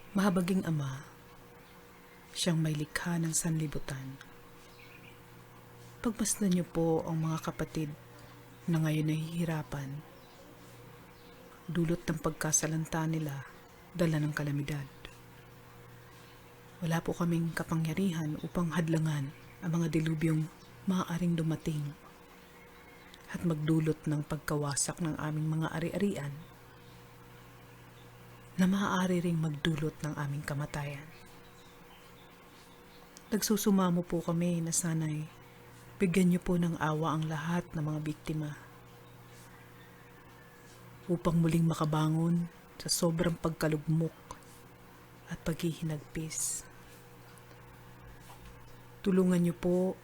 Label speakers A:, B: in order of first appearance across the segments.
A: Mahabaging Ama, siyang may likha ng sanlibutan. Pagmasdan niyo po ang mga kapatid na ngayon nahihirapan, dulot ng pagkasalanta nila, dala ng kalamidad. Wala po kaming kapangyarihan upang hadlangan ang mga dilubyong maaaring dumating at magdulot ng pagkawasak ng aming mga ari-arian na maaari ring magdulot ng aming kamatayan. Nagsusumamo po kami na sana'y bigyan niyo po ng awa ang lahat ng mga biktima upang muling makabangon sa sobrang pagkalugmok at paghihinagpis. Tulungan niyo po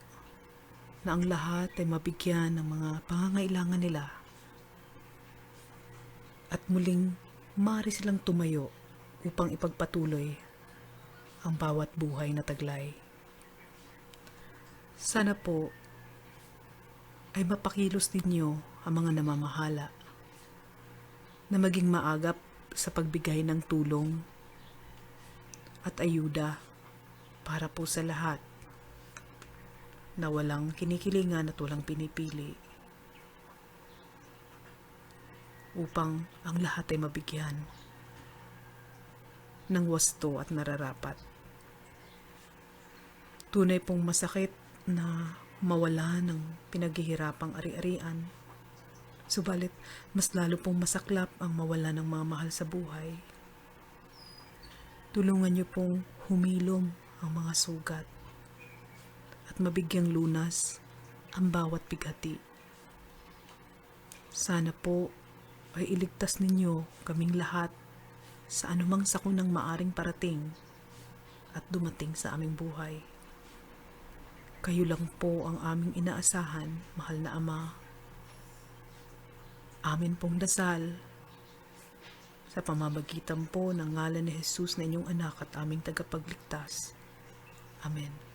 A: na ang lahat ay mabigyan ng mga pangangailangan nila at muling maaari silang tumayo upang ipagpatuloy ang bawat buhay na taglay. Sana po ay mapakilos ninyo ang mga namamahala na maging maagap sa pagbigay ng tulong at ayuda para po sa lahat na walang kinikilingan at walang pinipili upang ang lahat ay mabigyan ng wasto at nararapat. Tunay pong masakit na mawala ng pinaghihirapang ari-arian, subalit mas lalo pong masaklap ang mawala ng mga mahal sa buhay. Tulungan niyo pong humilom ang mga sugat at mabigyang lunas ang bawat bighati. Sana po ay iligtas ninyo kaming lahat sa anumang sakunang maaring parating at dumating sa aming buhay. Kayo lang po ang aming inaasahan, mahal na Ama. Amin pong dasal sa pamamagitan po ng ngalan ni Jesus na inyong anak at aming tagapagligtas. Amen.